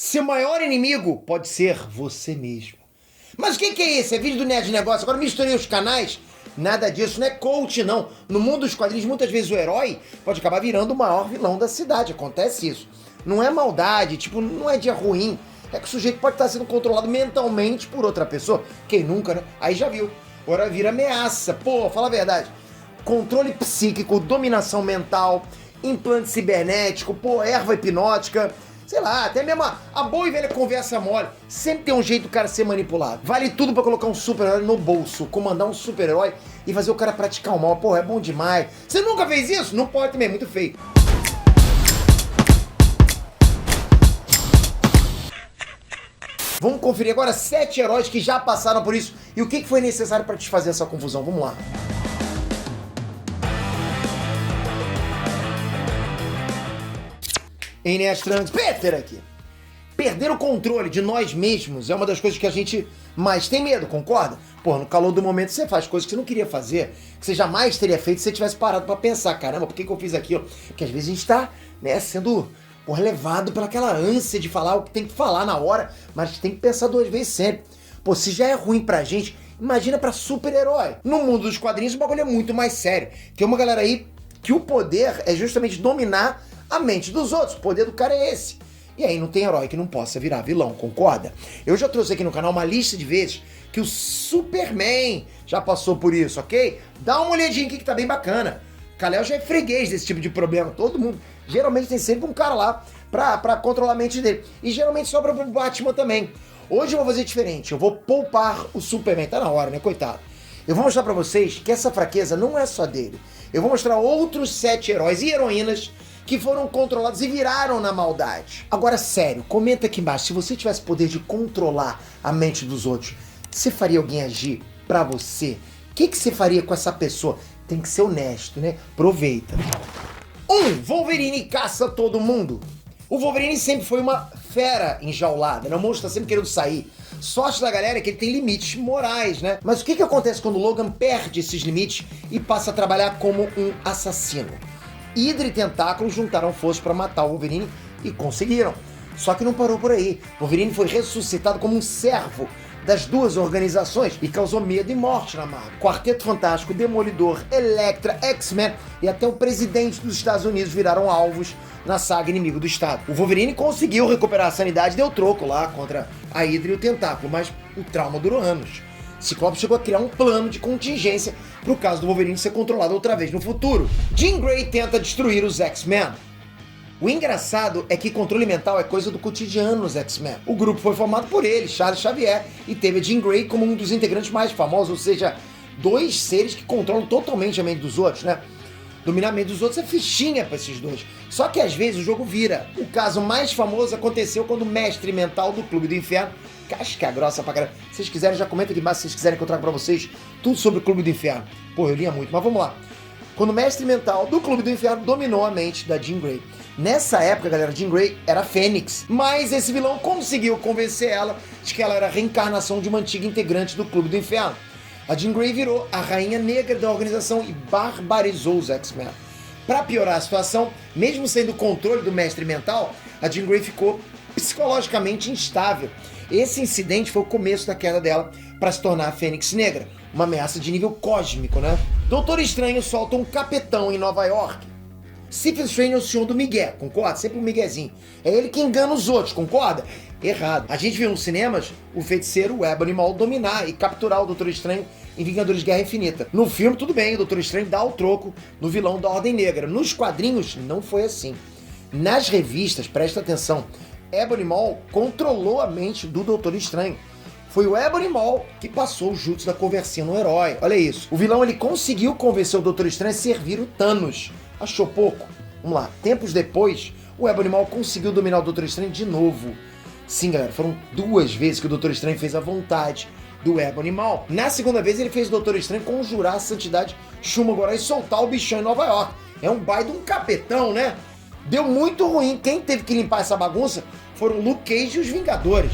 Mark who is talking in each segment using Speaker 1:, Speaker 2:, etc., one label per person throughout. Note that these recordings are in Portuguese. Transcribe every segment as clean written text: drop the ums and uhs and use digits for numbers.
Speaker 1: Seu maior inimigo pode ser você mesmo. Mas o que é isso? É vídeo do Nerd de Negócio. Agora misturei os canais. Nada disso, não é coach, não. No mundo dos quadrinhos, muitas vezes o herói pode acabar virando o maior vilão da cidade. Acontece isso. Não é maldade, tipo, não é dia ruim. É que o sujeito pode estar sendo controlado mentalmente por outra pessoa. Quem nunca, né? Aí já viu. Agora vira ameaça. Pô, fala a verdade. Controle psíquico, dominação mental, implante cibernético, pô, erva hipnótica... Sei lá, até mesmo a boa e velha conversa mole. Sempre tem um jeito do cara ser manipulado. Vale tudo pra colocar um super-herói no bolso, comandar um super-herói e fazer o cara praticar o mal. Porra, é bom demais. Você nunca fez isso? Não pode também, é muito feio. Vamos conferir agora 7 heróis que já passaram por isso e o que foi necessário pra desfazer essa confusão. Vamos lá. Inês Trans, Peter aqui. Perder o controle de nós mesmos é uma das coisas que a gente mais tem medo, concorda? Pô, no calor do momento você faz coisas que você não queria fazer, que você jamais teria feito se você tivesse parado pra pensar, caramba, por que eu fiz aquilo? Porque às vezes a gente tá, né, sendo levado pelaquela ânsia de falar o que tem que falar na hora, mas tem que pensar 2 vezes sempre. Pô, se já é ruim pra gente, imagina pra super-herói. No mundo dos quadrinhos o bagulho é muito mais sério. Tem uma galera aí que o poder é justamente dominar a mente dos outros. O poder do cara é esse. E aí não tem herói que não possa virar vilão, concorda? Eu já trouxe aqui no canal uma lista de vezes que o Superman já passou por isso, ok? Dá uma olhadinha aqui que tá bem bacana. Kal-El já é freguês desse tipo de problema. Todo mundo, geralmente tem sempre um cara lá pra controlar a mente dele. E geralmente sobra pro Batman também. Hoje eu vou fazer diferente. Eu vou poupar o Superman. Tá na hora, né? Coitado. Eu vou mostrar pra vocês que essa fraqueza não é só dele. Eu vou mostrar outros 7 heróis e heroínas que foram controlados e viraram na maldade. Agora, sério, comenta aqui embaixo, se você tivesse poder de controlar a mente dos outros, você faria alguém agir pra você? O que você faria com essa pessoa? Tem que ser honesto, né? Aproveita. 1. Wolverine caça todo mundo. O Wolverine sempre foi uma fera enjaulada, né? O monstro tá sempre querendo sair. Sorte da galera é que ele tem limites morais, né? Mas o que acontece quando o Logan perde esses limites e passa a trabalhar como um assassino? Hydra e Tentáculo juntaram forças para matar o Wolverine e conseguiram. Só que não parou por aí. Wolverine foi ressuscitado como um servo das 2 organizações e causou medo e morte na Marvel. Quarteto Fantástico, Demolidor, Elektra, X-Men e até o presidente dos Estados Unidos viraram alvos na saga Inimigo do Estado. O Wolverine conseguiu recuperar a sanidade e deu troco lá contra a Hydra e o Tentáculo, mas o trauma durou anos. Ciclope chegou a criar um plano de contingência pro caso do Wolverine ser controlado outra vez no futuro. Jean Grey tenta destruir os X-Men. O engraçado é que controle mental é coisa do cotidiano nos X-Men. O grupo foi formado por ele, Charles Xavier, e teve a Jean Grey como um dos integrantes mais famosos, ou seja, 2 seres que controlam totalmente a mente dos outros, né? Dominar a mente dos outros é fichinha pra esses 2. Só que às vezes o jogo vira. O caso mais famoso aconteceu quando o mestre mental do Clube do Inferno, casca grossa pra caramba. Se vocês quiserem, já comenta aqui embaixo se vocês quiserem que eu traga pra vocês tudo sobre o Clube do Inferno. Pô, eu lia muito, mas vamos lá. Quando o mestre mental do Clube do Inferno dominou a mente da Jean Grey. Nessa época, galera, Jean Grey era Fênix, mas esse vilão conseguiu convencer ela de que ela era a reencarnação de uma antiga integrante do Clube do Inferno. A Jean Grey virou a rainha negra da organização e barbarizou os X-Men. Para piorar a situação, mesmo sendo o controle do mestre mental, a Jean Grey ficou psicologicamente instável. Esse incidente foi o começo da queda dela para se tornar a Fênix Negra, uma ameaça de nível cósmico, né? Doutor Estranho solta um capetão em Nova York. Stephen Strange é o senhor do migué, concorda? Sempre um miguezinho. É ele que engana os outros, concorda? Errado. A gente viu nos cinemas o feiticeiro, o Ebony Maw, dominar e capturar o Doutor Estranho em Vingadores Guerra Infinita. No filme, tudo bem, o Doutor Estranho dá o troco no vilão da Ordem Negra. Nos quadrinhos, não foi assim. Nas revistas, presta atenção, Ebony Maw controlou a mente do Doutor Estranho. Foi o Ebony Maw que passou o jutsu da conversinha no herói. Olha isso. O vilão ele conseguiu convencer o Doutor Estranho a servir o Thanos. Achou pouco? Vamos lá. Tempos depois, o Ebony Maw conseguiu dominar o Doutor Estranho de novo. Sim, galera, foram 2 vezes que o Doutor Estranho fez a vontade do Ebony Maw. Na segunda vez, ele fez o Doutor Estranho conjurar a santidade Shuma-Gorath e soltar o bichão em Nova York. É um baita de um capetão, né? Deu muito ruim. Quem teve que limpar essa bagunça foram Luke Cage e os Vingadores.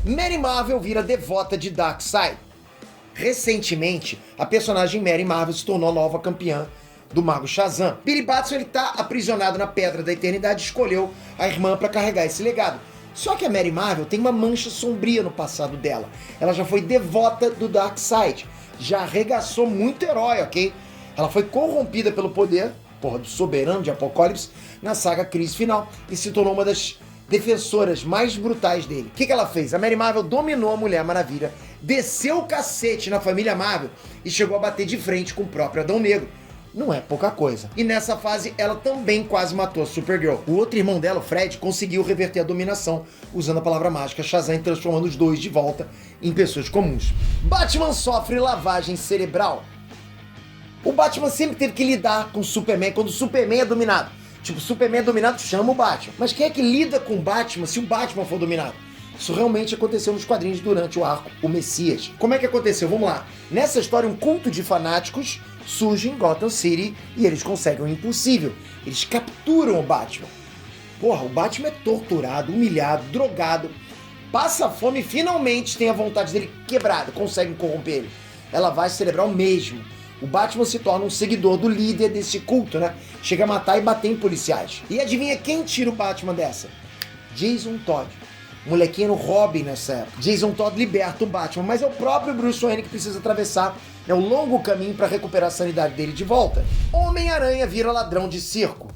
Speaker 1: Mary Marvel vira devota de Darkseid. Recentemente, a personagem Mary Marvel se tornou a nova campeã do Mago Shazam. Billy Batson ele tá aprisionado na Pedra da Eternidade e escolheu a irmã para carregar esse legado. Só que a Mary Marvel tem uma mancha sombria no passado dela. Ela já foi devota do Darkseid, já arregaçou muito herói, ok? Ela foi corrompida pelo poder, do soberano de Apocalipse, na saga Crise Final, e se tornou uma das defensoras mais brutais dele. O que ela fez? A Mary Marvel dominou a Mulher Maravilha, desceu o cacete na família Marvel e chegou a bater de frente com o próprio Adão Negro. Não é pouca coisa. E nessa fase, ela também quase matou a Supergirl. O outro irmão dela, o Fred, conseguiu reverter a dominação usando a palavra mágica Shazam, transformando os dois de volta em pessoas comuns. Batman sofre lavagem cerebral. O Batman sempre teve que lidar com o Superman quando o Superman é dominado. Tipo, o Superman é dominado, chama o Batman. Mas quem é que lida com o Batman se o Batman for dominado? Isso realmente aconteceu nos quadrinhos durante o arco O Messias. Como é que aconteceu? Vamos lá. Nessa história, um culto de fanáticos surge em Gotham City e eles conseguem o impossível. Eles capturam o Batman. O Batman é torturado, humilhado, drogado, passa fome e finalmente tem a vontade dele quebrada, conseguem corromper ele. É lavagem cerebral mesmo. O Batman se torna um seguidor do líder desse culto, né? Chega a matar e bater em policiais. E adivinha quem tira o Batman dessa? Jason Todd. Molequinho no Robin nessa época. Jason Todd liberta o Batman, mas é o próprio Bruce Wayne que precisa atravessar o longo caminho para recuperar a sanidade dele de volta. Homem-Aranha vira ladrão de circo.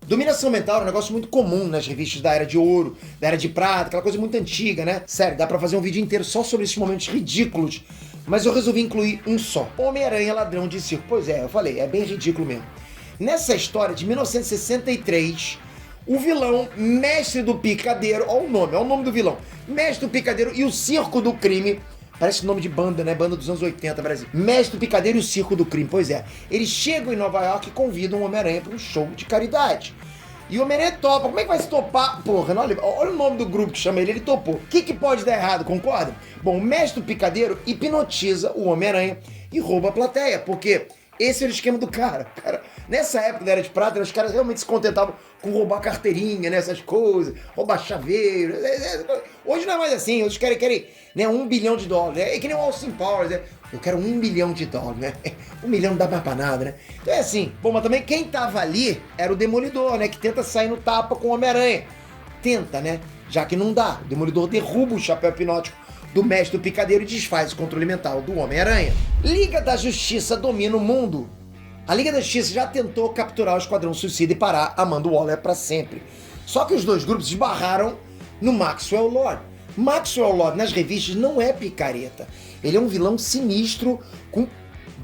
Speaker 1: Dominação mental é um negócio muito comum nas revistas da Era de Ouro, da Era de Prata, aquela coisa muito antiga, né? Sério, dá pra fazer um vídeo inteiro só sobre esses momentos ridículos, mas eu resolvi incluir um só. Homem-Aranha ladrão de circo. Pois é, eu falei, é bem ridículo mesmo. Nessa história de 1963, o vilão Mestre do Picadeiro, olha o nome do vilão, Mestre do Picadeiro e o Circo do Crime, parece nome de banda, né? Banda dos anos 80, Brasil. Mestre do Picadeiro e o Circo do Crime, pois é. Eles chegam em Nova York e convidam o Homem-Aranha para um show de caridade. E o Homem-Aranha topa. Como é que vai se topar? Olha o nome do grupo que chama ele, ele topou. O que pode dar errado, concorda? Bom, o Mestre do Picadeiro hipnotiza o Homem-Aranha e rouba a plateia, porque esse era o esquema do cara. Nessa época da Era de Prata, os caras realmente se contentavam com roubar carteirinha, né, essas coisas, roubar chaveiro. Hoje não é mais assim, hoje querem né, $1 bilhão. É que nem o Austin Powers, né? Eu quero $1 bilhão, né? $1 milhão não dá mais pra nada, né? Então é assim. Bom, mas também quem tava ali era o Demolidor, né? Que tenta sair no tapa com o Homem-Aranha. Tenta, né? Já que não dá. O Demolidor derruba o chapéu hipnótico do Mestre do Picadeiro e desfaz o controle mental do Homem-Aranha. Liga da Justiça domina o mundo. A Liga da Justiça já tentou capturar o Esquadrão Suicida e parar Amanda Waller pra sempre. Só que os dois grupos esbarraram no Maxwell Lord. Maxwell Lord nas revistas não é picareta. Ele é um vilão sinistro com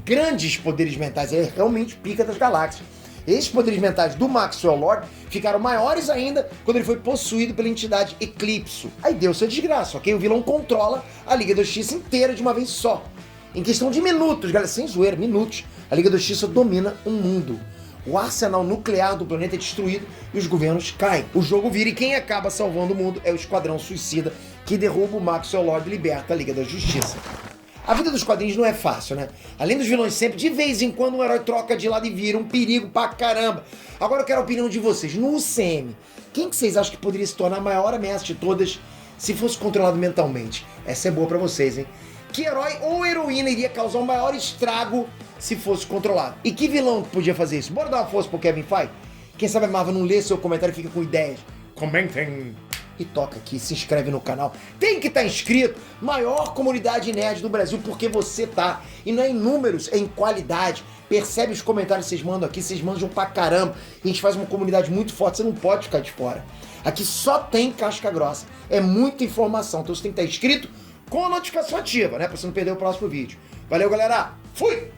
Speaker 1: grandes poderes mentais. Ele é realmente pica das galáxias. Esses poderes mentais do Maxwell Lord ficaram maiores ainda quando ele foi possuído pela entidade Eclipso. Aí deu sua desgraça, ok? O vilão controla a Liga da Justiça inteira de uma vez só. Em questão de minutos, galera, sem zoeira, minutos, a Liga da Justiça domina o mundo. O arsenal nuclear do planeta é destruído e os governos caem. O jogo vira e quem acaba salvando o mundo é o Esquadrão Suicida, que derruba o Maxwell Lord e liberta a Liga da Justiça. A vida dos quadrinhos não é fácil, né? Além dos vilões sempre, de vez em quando um herói troca de lado e vira um perigo pra caramba. Agora eu quero a opinião de vocês. No UCM, quem que vocês acham que poderia se tornar a maior ameaça de todas se fosse controlado mentalmente? Essa é boa pra vocês, hein? Que herói ou heroína iria causar o maior estrago se fosse controlado? E que vilão podia fazer isso? Bora dar uma força pro Kevin Feige? Quem sabe a Marvel não lê seu comentário e fica com ideias. Comentem! E toca aqui, se inscreve no canal. Tem que estar inscrito. Maior comunidade nerd do Brasil, porque você tá. E não é em números, é em qualidade. Percebe os comentários que vocês mandam aqui, vocês manjam pra caramba. A gente faz uma comunidade muito forte, você não pode ficar de fora. Aqui só tem casca grossa. É muita informação, então você tem que estar inscrito com a notificação ativa, né? Pra você não perder o próximo vídeo. Valeu, galera! Fui!